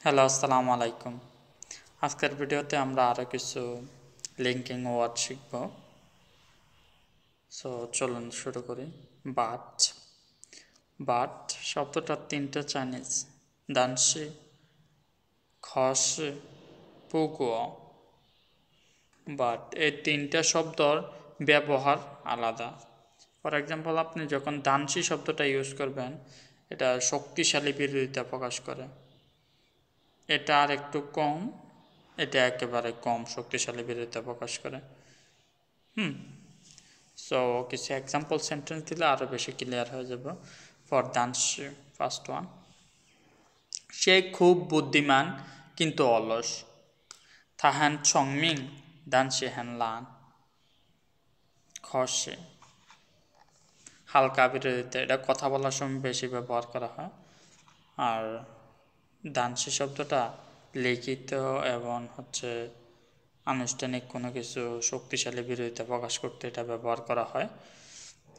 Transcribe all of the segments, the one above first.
Hello, আসসালামু আলাইকুম। আজকের ভিডিওতে আমরা আরও কিছু লিঙ্কিং ওয়ার্ড শিখব। সো চলুন শুরু করি। বাট বাট শব্দটা তিনটে চাইনিজ: দানসি, খসি, পুগুয়া। বাট এই তিনটা শব্দর ব্যবহার আলাদা। ফর এক্সাম্পল, আপনি যখন দানসি শব্দটা ইউজ করবেন, এটা শক্তিশালী বিরোধিতা প্রকাশ করে। এটা আর একটু কম, এটা একেবারে কম শক্তিশালী বিরোধিতা প্রকাশ করে। সো কিছু এক্সাম্পল সেন্টেন্স দিলে আরও বেশি ক্লিয়ার হয়ে যাব। ফর দানসি, ফার্স্ট ওয়ান: সে খুব বুদ্ধিমান কিন্তু অলস। থাহান চংমিং দানসি হ্যান লান। খসে হালকা বিরোধিতা, এটা কথা বলার সময় বেশি ব্যবহার করা হয়। আর দানসি শব্দটা লিখিত এবং আনুষ্ঠানিক কোনো কিছু শক্তিশালী বিরোধিতা প্রকাশ করতে এটা ব্যবহার করা হয়।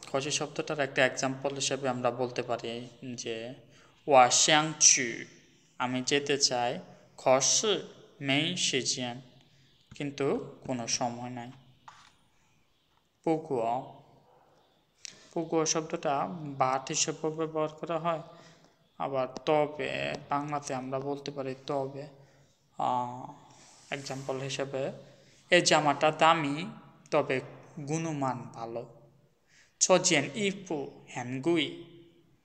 খসি শব্দটার একটা এক্সাম্পল হিসেবে আমরা বলতে পারি যে ওয়া শ্যাং চু, আমি যেতে চাই, খসি মেই সিজিয়ান, কিন্তু কোনো সময় নাই। পুগুয়া পুগুয়া শব্দটা বাট হিসেবে ব্যবহার করা হয়। আবার তবে, বাংলাতে আমরা বলতে পারি তবে। এক্সাম্পল হিসেবে, এই জামাটা দামি তবে গুণমান ভালো। ছজিয়ান ইফু হ্যান গুই,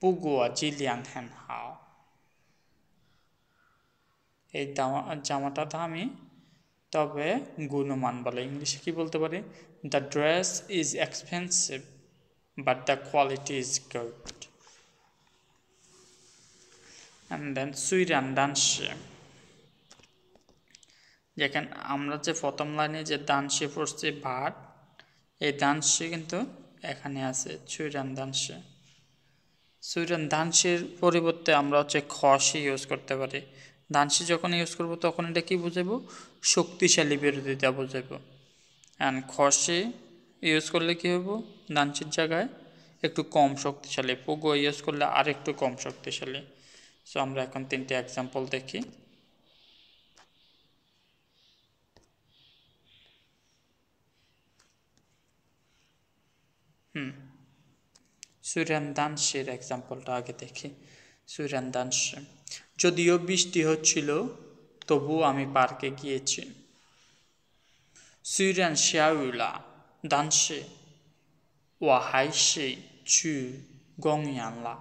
পুগুয়া জিলিয়াং হ্যান হাও। এই জামাটা দামি তবে গুণমান ভালো। ইংলিশে কি বলতে পারি? The dress is expensive but the quality is good. And then সুইরান ডান্সে, যেখানে আমরা যে প্রথম লাইনে যে দানসে পড়ছি ভাট, এই দানসে কিন্তু এখানে আছে সুইরান দানসে। সুইরান দানসের পরিবর্তে আমরা খসি ইউজ করতে পারি। দানসি যখন ইউজ করব তখন এটা কি বুঝাবো? শক্তিশালী বিরোধিতা বুঝাবো। অ্যান্ড খসি ইউজ করলে কি হবো? দানসির জায়গায় একটু কম শক্তিশালী। পুগো ইউজ করলে আর একটু কম শক্তিশালী। সো আমরা এখন তিনটে এক্সাম্পল দেখি। সুইরান দানসের এক্সাম্পলটা আগে দেখি। সুইরান দানসে: যদিও বৃষ্টি হচ্ছিল তবু আমি পার্কে গিয়েছি। সুইরান শিয়াউলা দানসে ওয়া হাইসে চু গংয়ানলা।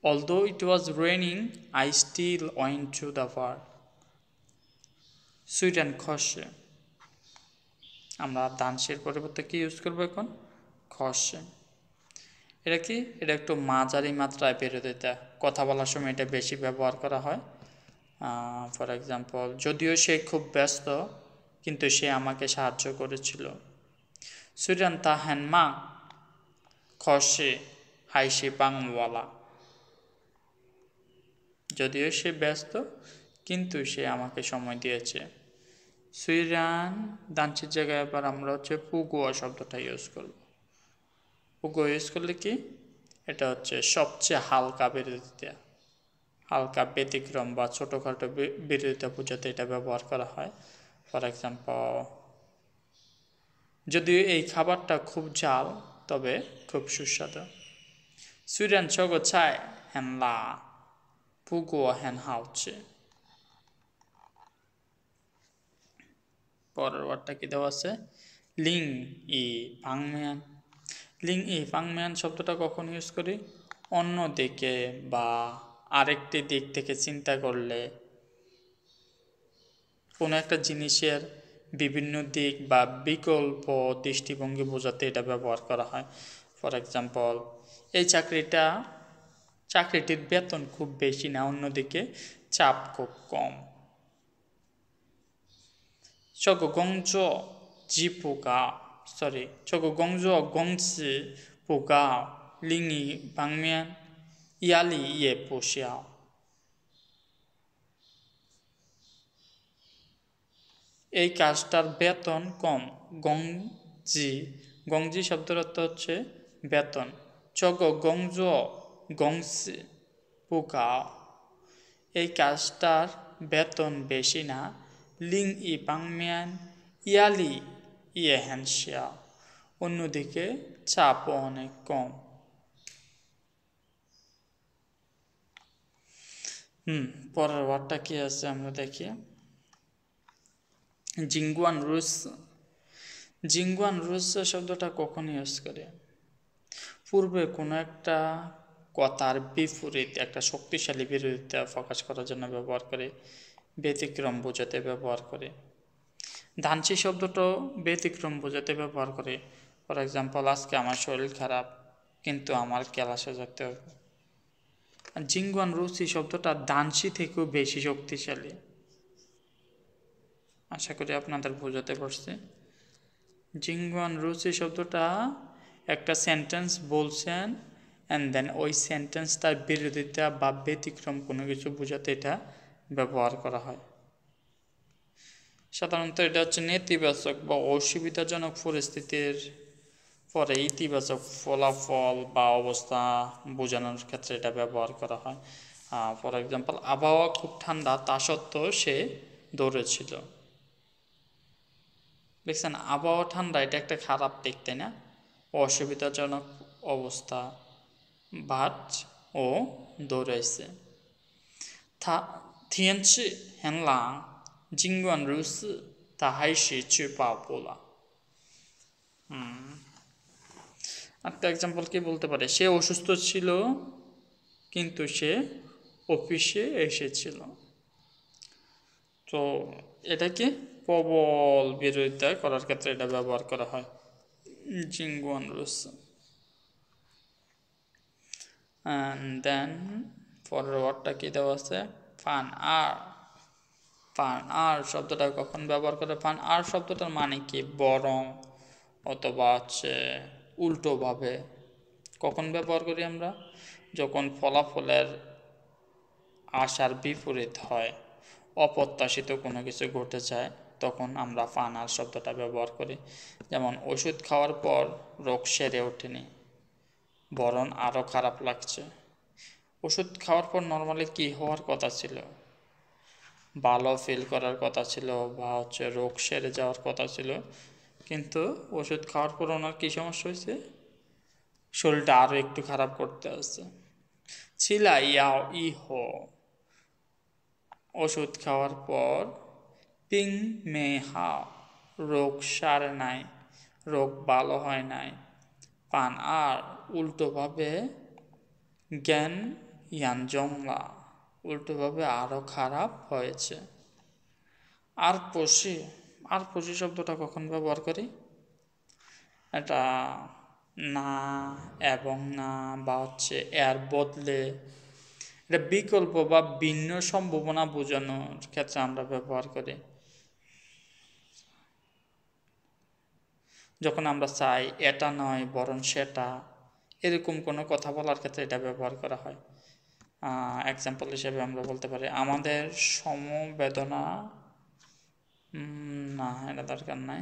Although it was raining, I still went to the park. সুইরান খসে, আমরা দানসের পরিবর্তে কি ইউজ করবো এখন? খসে। এটা কি? এটা একটু মাঝারি মাত্রায় বিরোধিতা, কথা বলার সময় এটা বেশি ব্যবহার করা হয়। ফর এক্সাম্পল, যদিও সে খুব ব্যস্ত কিন্তু সে আমাকে সাহায্য করেছিল। সুইরান তাহেন মা খসে হাইসে বাংওয়ালা। যদিও সে ব্যস্ত কিন্তু সে আমাকে সময় দিয়েছে। সুইরান দানচির জায়গায় আবার আমরা পুগুয়া শব্দটা ইউজ করব। পুগুয়া ইউজ করলে কি? এটা সবচেয়ে হালকা বিরোধিতা, হালকা ব্যতিক্রম বা ছোটোখাটো বিরোধিতা বোঝাতে এটা ব্যবহার করা হয়। ফর এক্সাম্পল, যদিও এই খাবারটা খুব ঝাল তবে খুব সুস্বাদু। সুইরান চগো চায় হ্যান লা, পুগুয়া হ্যান হাউচে। পরের ওয়ার্ডটা কি দেওয়া আছে? লিং ই ফাংমিয়ান। লিং ই ফাংমিয়ান শব্দটা কখন ইউজ করি? অন্য দিকে বা আরেকটি দিক থেকে চিন্তা করলে কোনো একটা জিনিসের বিভিন্ন দিক বা বিকল্প দৃষ্টিভঙ্গি বোঝাতে এটা ব্যবহার করা হয়। ফর এক্সাম্পল, এই চাকরিটির বেতন খুব বেশি না, অন্যদিকে চাপ খুব কম। গংজ জি পুগা গংজ গংসি পুগা লিঙি বাংমিয়ান ইয়ালি ইয়ে পোশিয়াও। এই কাজটার বেতন কম। গংজি শব্দের অর্থ বেতন। গংজ গংসি পুগা, এই কাজটার বেতন বেশি না, লিং ই পাংমিয়ান ইয়ালি ইয়ে হ্যানসিয়া, অন্যদিকে চাপও অনেক কম। পরের ওয়ার্ডটা কি আছে আমরা দেখি। জিঙ্গুয়ান রুস। জিঙ্গুয়ান রুস শব্দটা কখন ইউজ করে? পূর্বে কোনো একটা কথার বিপরীত একটা শক্তিশালী বিরোধিতা প্রকাশ করার জন্য ব্যবহার করে, ব্যতিক্রম বোঝাতে ব্যবহার করে। ধানসি শব্দটাও ব্যতিক্রম বোঝাতে ব্যবহার করে। ফর এক্সাম্পল, আজকে আমার শরীর খারাপ কিন্তু আমার ক্লাসে যেতে হবে। জিঙ্গুয়ান রুসি শব্দটা দানসি থেকেও বেশি শক্তিশালী। আশা করি আপনাদের বোঝাতে পারছি। জিঙ্গুয়ান রুসি শব্দটা একটা সেন্টেন্স বলছেন অ্যান্ড দেন ওই সেন্টেন্সটার বিরোধিতা বা ব্যতিক্রম কোনো কিছু বোঝাতে এটা ব্যবহার করা হয়। সাধারণত এটা হচ্ছে নেতিবাচক বা অসুবিধাজনক পরিস্থিতির পরে ইতিবাচক ফলাফল বা অবস্থা বোঝানোর ক্ষেত্রে এটা ব্যবহার করা হয়। ফর এক্সাম্পল, আবহাওয়া খুব ঠান্ডা তা সত্ত্বেও সে দৌড়েছিল। দেখছেন, আবহাওয়া ঠান্ডা এটা একটা খারাপ দিক, তাই না? অসুবিধাজনক অবস্থা, বাট ও দৌড়াইছে।天气很冷，尽管如此，他还是去跑步了。একটা এক্সাম্পল কি বলতে পারে? সে অসুস্থ ছিল কিন্তু সে অফিসে এসেছিল। তো এটাকে প্রবল বিরোধিতা করার ক্ষেত্রে এটা ব্যবহার করা হয়, জিঙ্গুয়ান রুস। অ্যান্ড দেন পরের ওয়ার্ডটা কি দেওয়া আছে? ফান আর। ফান আর শব্দটা কখন ব্যবহার করে? ফান আর শব্দটার মানে কি? বরং অথবা হচ্ছে উল্টোভাবে। কখন ব্যবহার করি আমরা? যখন ফলাফলের আশার বিপরীত হয়, অপ্রত্যাশিত কোনো কিছু ঘটে যায়, তখন আমরা ফান আর শব্দটা ব্যবহার করি। যেমন, ওষুধ খাওয়ার পর রোগ সেরে ওঠেনি, বরং আরও খারাপ লাগছে। ওষুধ খাওয়ার পর নর্মালি কি হওয়ার কথা ছিল? ভালো ফিল করার কথা ছিল বা হচ্ছে রোগ সেরে যাওয়ার কথা ছিল, কিন্তু ওষুধ খাওয়ার পর ওনার কী সমস্যা হয়েছে? শরীরটা আরও একটু খারাপ করতে আসছে। ছিলা ইয়াও ই হো, ওষুধ খাওয়ার পর পিং মে হাও, রোগ সারে নাই, রোগ ভালো হয় নাই। পান আর উল্টোভাবে জ্ঞান ইয়ানজংলা, উল্টোভাবে আরও খারাপ হয়েছে। আর পশি। আর পশি শব্দটা কখন ব্যবহার করি? এটা না এবং না বা হচ্ছে এর বদলে, এটা বিকল্প বা ভিন্ন সম্ভাবনা বোঝানোর ক্ষেত্রে আমরা ব্যবহার করি। যখন আমরা চাই এটা নয় বরং সেটা, এরকম কোনো কথা বলার ক্ষেত্রে এটা ব্যবহার করা হয়। এক্সাম্পল হিসেবে আমরা বলতে পারি, আমাদের সমবেদনা, না এটা দরকার নাই।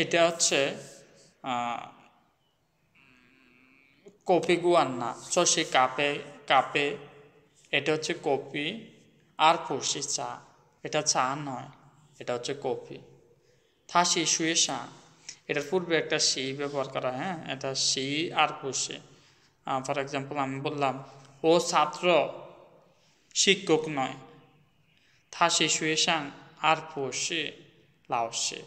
এটা হচ্ছে কপি গুয়ান না, সে কাপে কাপে, এটা হচ্ছে কপি। আর পড়ছি চা, এটা চা নয়, এটা হচ্ছে কপি। থাসি শুয়ে সা, এটার পূর্বে একটা সি ব্যবহার করা, হ্যাঁ, এটা সি আর পড়ছে। ফর এক্সাম্পল, আমি বললাম ও ছাত্র, শিক্ষক নয়। থাসি শুয়ে সাং আর পড়ছে লাওসে।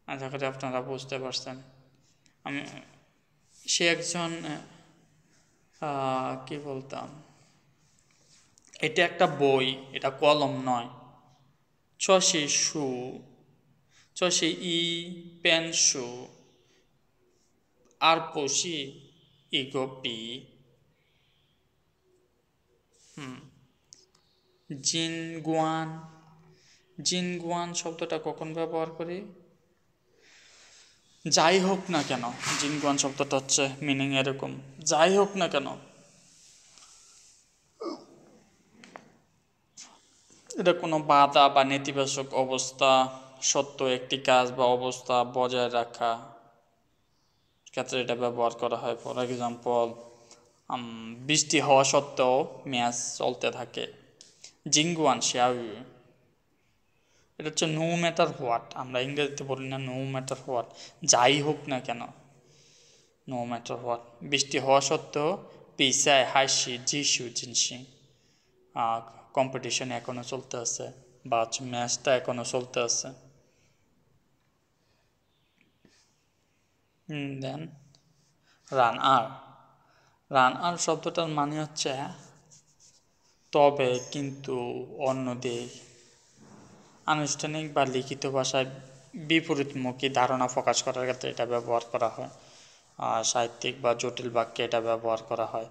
আশা করি আপনারা বুঝতে পারছেন। সে একজন কি বলতাম, এটা একটা বই, এটা কলম নয়। চষে সু, চষে ই পেন সু আর পশি ইগোপি। জিনগুয়ান। জিনগুয়ান শব্দটা কখন ব্যবহার করি? যাই হোক না কেন, জিনগুয়ান শব্দটা হচ্ছে মিনিং এরকম, যাই হোক না কেন, এটা কোনো বাধা বা নেতিবাচক অবস্থা সত্য একটি কাজ বা অবস্থা বজায় রাখা ক্ষেত্রে এটা ব্যবহার করা হয়। ফর এক্সাম্পল, বৃষ্টি হওয়া সত্ত্বেও ম্যাচ চলতে থাকে জিংগুয়ান শিয়াউ এটা হচ্ছে নো ম্যাটার হোয়াট আমরা ইংরেজিতে বলি না নো ম্যাটার হোয়াট যাই হোক না কেন নো ম্যাটার হোয়াট বৃষ্টি হওয়া সত্ত্বেও পিসায় হাসি জিসু জিনসি কম্পিটিশন এখনো চলতে আছে বা ম্যাচটা এখনো চলতে আছে দেন রান আর শব্দটার মানে হচ্ছে তবে কিন্তু অন্যদের আনুষ্ঠানিক বা লিখিত ভাষায় বিপরীতমুখী ধারণা প্রকাশ করার ক্ষেত্রে এটা ব্যবহার করা হয় সাহিত্যিক বা জটিল বাক্যে এটা ব্যবহার করা হয়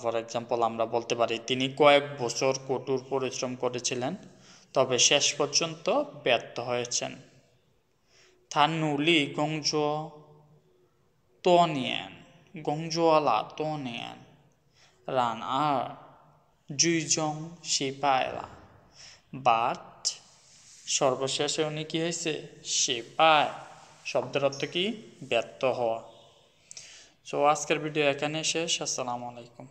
ফর এক্সাম্পল আমরা বলতে পারি তিনি কয়েক বছর কঠোর পরিশ্রম করেছিলেন তবে শেষ পর্যন্ত ব্যর্থ হয়েছেন থানুলি গংজ তোনিয়ান গংজওয়ালা তোনিয়ান রান আর জুইজং সিপায়লা বাট সর্বশেষে উনি কি হয়েছে সিপায় শব্দের অর্থ কি ব্যর্থ হওয়া। সো আজকের ভিডিও এখানে শেষ। আসসালামু আলাইকুম।